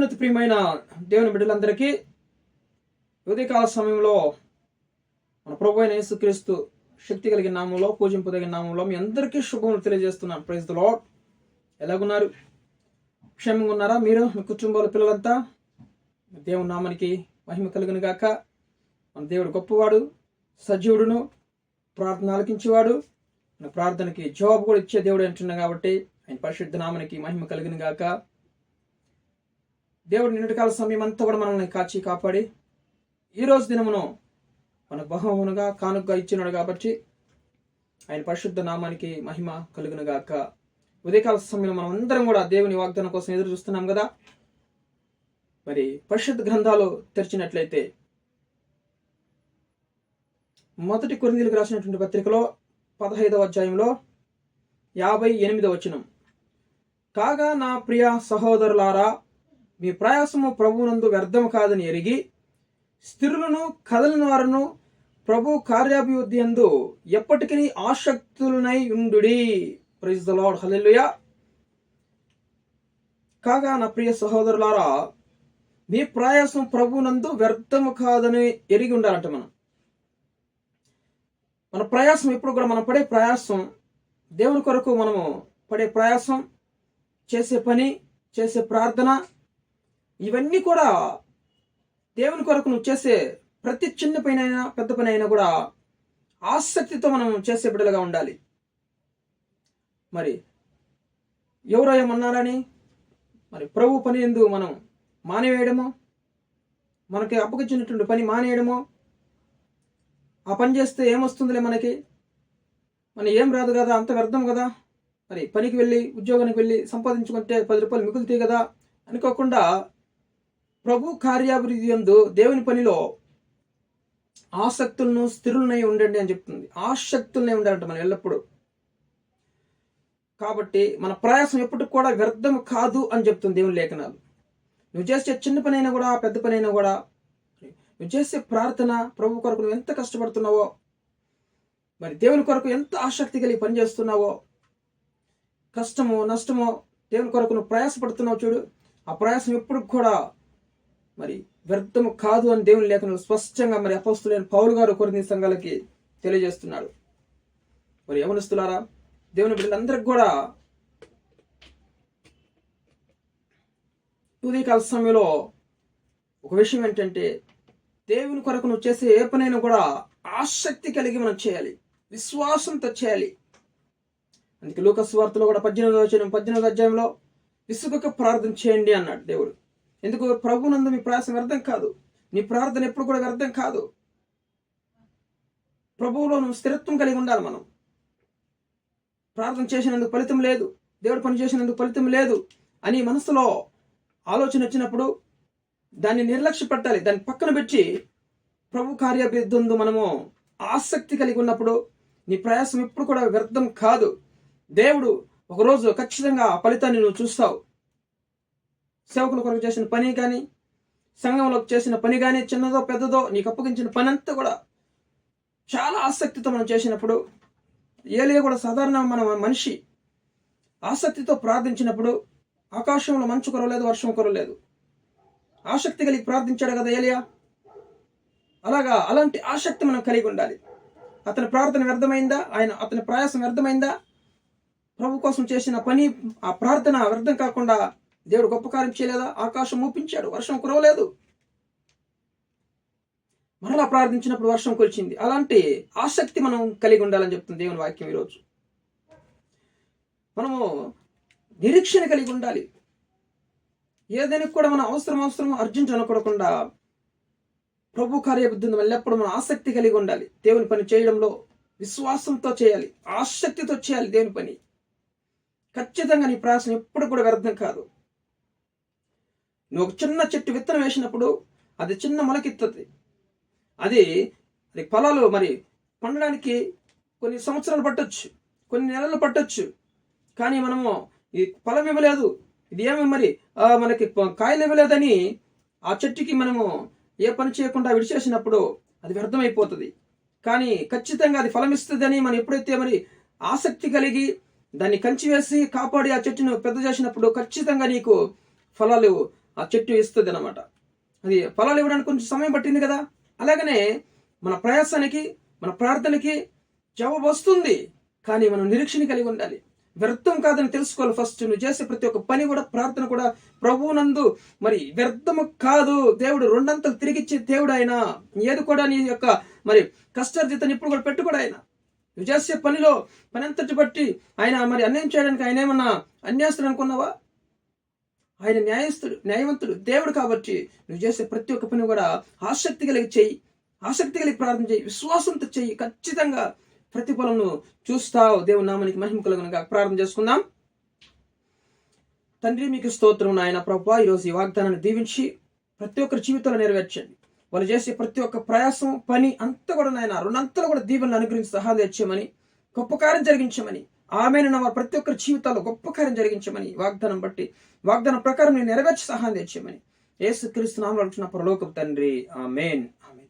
ప్రభునందు ప్రియమైన దేవుని బిడ్డలందరికీ ఉదయకాల సమయంలో మన ప్రభు అయిన యేసుక్రీస్తు శక్తి కలిగిన నామంలో, పూజింపదగిన నామంలో మీ అందరికీ శుభములు తెలియజేస్తున్నాను. Praise the Lord. ఎలాగున్నారు? క్షేమంగా ఉన్నారా? మీరు, మీ కుటుంబాల పిల్లలంతా? దేవుని నామానికి మహిమ కలుగును గాక. మన దేవుడు గొప్పవాడు, సజీవుడును, ప్రార్థన ఆలకించేవాడు, మన ప్రార్థనకి జవాబు కూడా ఇచ్చే దేవుడు అంటున్నాం కాబట్టి ఆయన పరిశుద్ధ నామానికి మహిమ కలుగును గాక. దేవుడు నిన్నటి కాల సమయం అంతా కూడా మనల్ని కాచి కాపాడి ఈరోజు దినమును మన బహుమనుగా కానుకగా ఇచ్చినాడు కాబట్టి ఆయన పరిశుద్ధ నామానికి మహిమ కలుగును గాక. ఉదయకాల సమయంలో మనం అందరం కూడా దేవుని వాగ్దానం కోసం ఎదురు చూస్తున్నాం కదా. మరి పరిశుద్ధ గ్రంథాలు తెరిచినట్లయితే మొదటి కొరింథీయులకు రాసినటువంటి పత్రికలో 15వ అధ్యాయంలో 58వ వచనం, కాగా నా ప్రియ సహోదరులారా, మీ ప్రయాసము ప్రభువునందు వ్యర్థము కాదని ఎరిగి స్థిరులను కదలిన వారును ప్రభు కార్యాభివృద్ధి యందు ఎప్పటికీ ఆసక్తులనై ఉండుడి. Praise the Lord. హల్లెలూయా. కాగా నా ప్రియ సహోదరులారా, మీ ప్రయాసం ప్రభువునందు వ్యర్థము కాదని ఎరిగి ఉండాలంట. మన ప్రయాసం ఎప్పుడు కూడా మనం పడే ప్రయాసం దేవుని కొరకు మనము పడే ప్రయాసం, చేసే పని, చేసే ప్రార్థన, ఇవన్నీ కూడా దేవుని కొరకు నువ్వు చేసే ప్రతి చిన్న పని అయినా పెద్ద పని అయినా కూడా ఆసక్తితో మనం చేసే బిడ్డలుగా ఉండాలి. మరి ఎవరో ఏమన్నారని మరి ప్రభు పని యందు మనం మానేయడమో, మనకి అప్పగించినటువంటి పని మానేయడమో, ఆ పని చేస్తే ఏమొస్తుందిలే మనకి, మన ఏం రాదు కదా, అంత వ్యర్థం కదా, మరి పనికి వెళ్ళి ఉద్యోగానికి వెళ్ళి సంపాదించుకుంటే 10 రూపాయలు మిగులుతాయి కదా అనుకోకుండా ప్రభు కార్యాభివృద్ధి యందు దేవుని పనిలో ఆసక్తులను స్థిరులనై ఉండండి అని చెప్తుంది. ఆసక్తులనై ఉండాలంట మనం ఎల్లప్పుడూ. కాబట్టి మన ప్రయాసం ఎప్పటికి కూడా వ్యర్థం కాదు అని చెప్తుంది దేవుని లేఖనాలు. నువ్వు చేసే చిన్న పని అయినా కూడా పెద్ద పని అయినా కూడా, నువ్వు చేసే ప్రార్థన, ప్రభు కొరకు నువ్వు ఎంత కష్టపడుతున్నావో, మరి దేవుని కొరకు ఎంత ఆసక్తి కలిగి పనిచేస్తున్నావో, కష్టమో నష్టమో దేవుని కొరకు నువ్వు ప్రయాసపడుతున్నావు చూడు, ఆ ప్రయాసం ఎప్పుడు కూడా మరి వ్యర్థము కాదు అని దేవుని లేఖనాలు స్పష్టంగా మరి అపోస్తులైన పౌలు గారు కొరింథీ సంఘాలకి తెలియజేస్తున్నాడు. మరి యవనస్తులారా, దేవుని బిడ్డలందరికి కూడా ఉదయకాల సమయంలో ఒక విషయం ఏంటంటే, దేవుని కొరకు నువ్వు చేసే ఏ పనైనా కూడా ఆసక్తి కలిగి మనం చేయాలి, విశ్వాసంతో చేయాలి. అందుకే లూకా సువార్తలో కూడా 18వ అధ్యాయంలో విసుగక ప్రార్థన చేయండి అన్నాడు దేవుడు. ఎందుకు? ప్రభువునందు మీ ప్రయాసం వ్యర్థం కాదు, నీ ప్రార్థన ఎప్పుడు కూడా వ్యర్థం కాదు. ప్రభువులో నువ్వు స్థిరత్వం కలిగి ఉండాలి. మనం ప్రార్థన చేసినందుకు ఫలితం లేదు, దేవుడు పని చేసినందుకు ఫలితం లేదు అని మనసులో ఆలోచన వచ్చినప్పుడు దాన్ని నిర్లక్ష్య పెట్టాలి, దాన్ని పక్కన పెట్టి ప్రభు కార్యాభివృద్ధి మనము ఆసక్తి కలిగి ఉన్నప్పుడు నీ ప్రయాసం ఎప్పుడు కూడా వ్యర్థం కాదు. దేవుడు ఒకరోజు ఖచ్చితంగా ఆ ఫలితాన్ని నువ్వు చూస్తావు. సేవకుల కొరకు చేసిన పని కానీ, సంఘంలో చేసిన పని కానీ, చిన్నదో పెద్దదో నీకు అప్పగించిన పని అంతా కూడా చాలా ఆసక్తితో మనం చేసినప్పుడు, ఏలియా కూడా సాధారణ మన మనిషి, ఆసక్తితో ప్రార్థించినప్పుడు ఆకాశంలో మంచు కురవలేదు, వర్షం కురవలేదు. ఆసక్తి కలిగి ప్రార్థించాడు కదా ఏలియా. అలాంటి ఆసక్తి మనం కలిగి ఉండాలి. అతని ప్రార్థన వ్యర్థమైందా? అతని ప్రయాసం వ్యర్థమైందా? ప్రభు కోసం చేసిన పని, ఆ ప్రార్థన వ్యర్థం కాకుండా దేవుడు గొప్ప కార్యం చేయలేదా? ఆకాశం మూపించాడు, వర్షం కురవలేదు. మరలా ప్రార్థించినప్పుడు వర్షం కురిచింది. అలాంటి ఆసక్తి మనం కలిగి ఉండాలని చెప్తుంది దేవుని వాక్యం. ఈరోజు మనము నిరీక్షణ కలిగి ఉండాలి. ఏదైనా కూడా మనం అవసరం అర్జించనకూడకుండా ప్రభు కార్యబుద్ధిని ఎల్లప్పుడూ మనం ఆసక్తి కలిగి ఉండాలి. దేవుని పని చేయడంలో విశ్వాసంతో చేయాలి, ఆసక్తితో చేయాలి దేవుని పని. ఖచ్చితంగా నీ ప్రయాసం ఎప్పుడు కూడా వ్యర్థం కాదు. నువ్వు ఒక చిన్న చెట్టు విత్తనం వేసినప్పుడు అది చిన్న మొలకెత్తుతుంది. అది ఫలాలు మరి పండడానికి కొన్ని సంవత్సరాలు పట్టొచ్చు, కొన్ని నెలలు పట్టొచ్చు. కానీ మనము ఈ ఫలం ఇవ్వలేదు, ఇది ఏమి మరి మనకి కాయలు ఇవ్వలేదని ఆ చెట్టుకి మనము ఏ పని చేయకుండా విడిచేసినప్పుడు అది వ్యర్థమైపోతుంది. కానీ ఖచ్చితంగా అది ఫలం ఇస్తుందని మనం ఎప్పుడైతే మరి ఆసక్తి కలిగి దాన్ని కంచి వేసి కాపాడి ఆ చెట్టును పెద్ద చేసినప్పుడు ఖచ్చితంగా నీకు ఫలాలు ఆ చెట్టు ఇస్తుంది అనమాట. అది ఫలాలు ఇవ్వడానికి కొంచెం సమయం పట్టింది కదా. అలాగనే మన ప్రయాసానికి, మన ప్రార్థనకి జవాబు వస్తుంది. కానీ మనం నిరీక్షణ కలిగి ఉండాలి. వ్యర్థం కాదని తెలుసుకోవాలి. ఫస్ట్ నువ్వు చేసే ప్రతి ఒక్క పని కూడా, ప్రార్థన కూడా ప్రభువునందు మరి వ్యర్థము కాదు. దేవుడు రెండంతలు తిరిగిచ్చే దేవుడు ఆయన. ఏది కూడా నీ యొక్క మరి కష్టార్జితాన్ని ఇప్పుడు కూడా పెట్టుకోడు ఆయన. నువ్వు చేసే పనిలో పని అంతటి బట్టి ఆయన మరి అన్యాయం చేయడానికి ఆయన ఏమన్నా అన్యాస్తుడు అనుకున్నావా? ఆయన న్యాయవంతుడు దేవుడు. కాబట్టి నువ్వు చేసే ప్రతి ఒక్క పని కూడా ఆసక్తి కలిగి చెయ్యి, ఆసక్తి కలిగి ప్రార్థన చెయ్యి, విశ్వాసంతో చెయ్యి. ఖచ్చితంగా ప్రతిఫలం చూస్తావు. దేవుని నామానికి మహిమ కలుగునుగా. ప్రార్థన చేసుకుందాం. తండ్రి, మీకు స్తోత్రం నాయన. ప్రభువా, ఈరోజు ఈ వాగ్దానాన్ని దీవించి ప్రతి ఒక్కరి జీవితంలో నెరవేర్చండి. వాళ్ళు చేసే ప్రతి ఒక్క ప్రయాసం, పని అంతా కూడా నాయన రెండంతలు కూడా దీవెనలు అనుగ్రహించి సహాయం తెచ్చామని, గొప్ప కార్యం జరిగించమని, ఆమెను ప్రతి ఒక్కరి జీవితాల్లో గొప్ప కార్యం జరిగించమని, వాగ్దానం బట్టి వాగ్దానం ప్రకారం నేను నెరవేర్చి సహాయం తెచ్చామని యేసుక్రీస్తు నామములో అడుగుచున్న పరలోకపు తండ్రి, ఆమేన్. ఆమేన్.